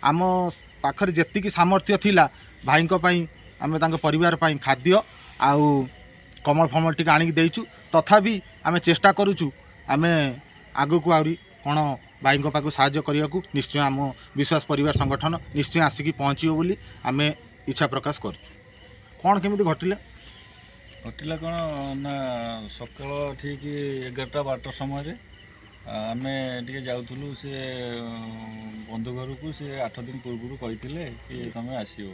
आम पाखरे जेतिकी सामर्थ्य थिला भाईंको पई आमे तांको परिवार पई खाद्य आउ कमल फमल टिके आनिक देइचु तथापि आमे चेष्टा करूचु आमे आगु को आउरी कोन भाईंको पाखु साहाय्य करियाकू निश्चय आम विश्वास परिवार संगठन निश्चय आसिकी पहुँचो बोली आमे इच्छा प्रकाश करूचु। कौन केमिति घटिला घटिला कौन ना सकाल ठीक 11-12 समय आम टे जाऊँ से बंधु घर को सी 8 दिन पूर्व कही कि तुम आसो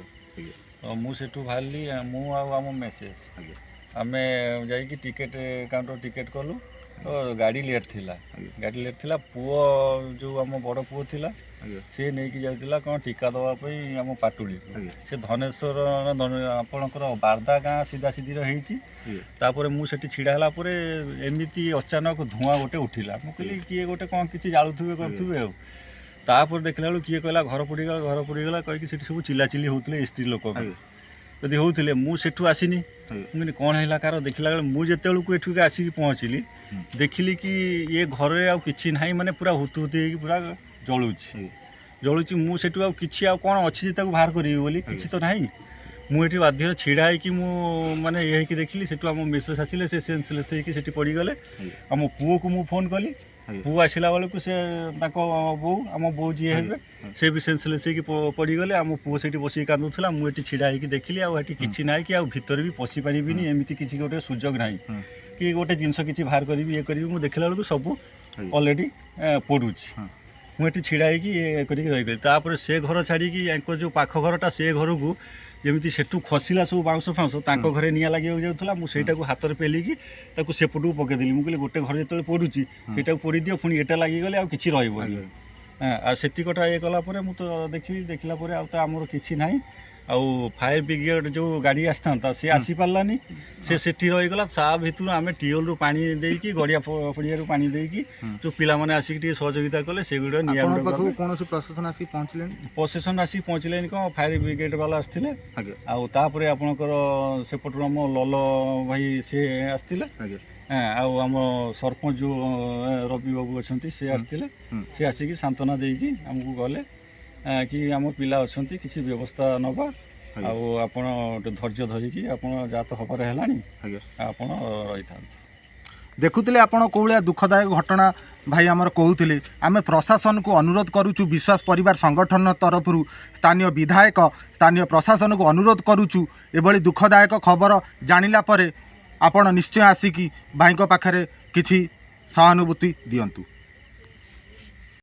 तो मुझे बाहरी आम मेसेज आम जा टिकेट काउंटर टिकेट कलु तो गाड़ी लेट थिला पुओ जो आम बड़ पुओ थिला सी नहीं जाऊला कौन टीका दवाई आम पाटुली से धनेश्वर आपणकर बारदा गाँ सीधा सीधी रही मुझे छिड़ा एमती अचानक धुआं गोटे उठिला मुझे किए गोटे कौन किसी जालुवे करुवे तापर देखला बेलू किए कहला घर पड़गला कहीकि सब चिल्लाचिल्ली होते स्त्री लोक जदि होते मुझे आसनी मुझे कौन है कार देखला मुझे एठू आसिक पहुँचली देखिली कि ये घर कि ना माने पूरा हुतु हुतु पूरा जलुची मुझे किसी कौन अच्छी बाहर करी बोली किसी तो ना मुझे बाध्य छिड़ा हो माने ये देखिली से आम मेसेज आसिले से सेन्सलेस होती पड़गले आम पुओ को मुझे फोन कली पुओ आसला बेलू से बो आम बो जी है से भी सेन्सलेस पड़गले आम पुओ से बस कांदुला मुझे छिड़ा देखिली आठी कि ना कि भीतर भी पशि पारि एमती किसी गोटे सुजोग ना कि गोटे जिनस कि बाहर करी ये करी मुझे देखला बेलू सब अलरेडी पड़ुची मुझे छिड़ा ये कर से घर छाड़ी जो पाख घरटा से घर को जमी सेठू खसला सब बाउंस फाउंस घरे निआ लगे जाऊला मुझे हाथ में पेलिकी सेपटू पकईदेली मुझे गोटे घर जो पड़ुची से पोड़ी दियो पुणी एटा लगिगले आ कि रही हाँ से कटा ये कलापर मुझे देखला आमर कि ना आउ फायर ब्रिगेड जो गाड़ी आसता सी आसी पारानी से रहीगला सा भर आम टीएल रु पा देकी गड़िया पड़िया पानी देकी जो पिला माने आसिक सहयोगिता कले से गुड़ा कौन प्रशासन आसिक पहुँचले प्रशासन आसिक पहुँचले कौन फायर ब्रिगेड वाला आसते आउे आपणकर सेपटू आम लल भाई सी आसते आम सरपंच जो रवि बाबू अच्छा सी आसते सी आसिक सांत्वना देकी आमको गले कि आम पिला अच्छा किसी व्यवस्था नवा आपण धैर्य धरिकी जहाँ तो हबार है रही था देखुले आपण कौलिया दुखदायक घटना भाई आमर कहते आम प्रशासन को अनुरोध करुचु विश्वास परिवार संगठन तरफ स्थानीय विधायक स्थानीय प्रशासन को अनुरोध करुचु एभली दुखदायक खबर जानिला परे आपण निश्चय आसिकी भाई पाखरे किछि सहानुभूति दियंतु।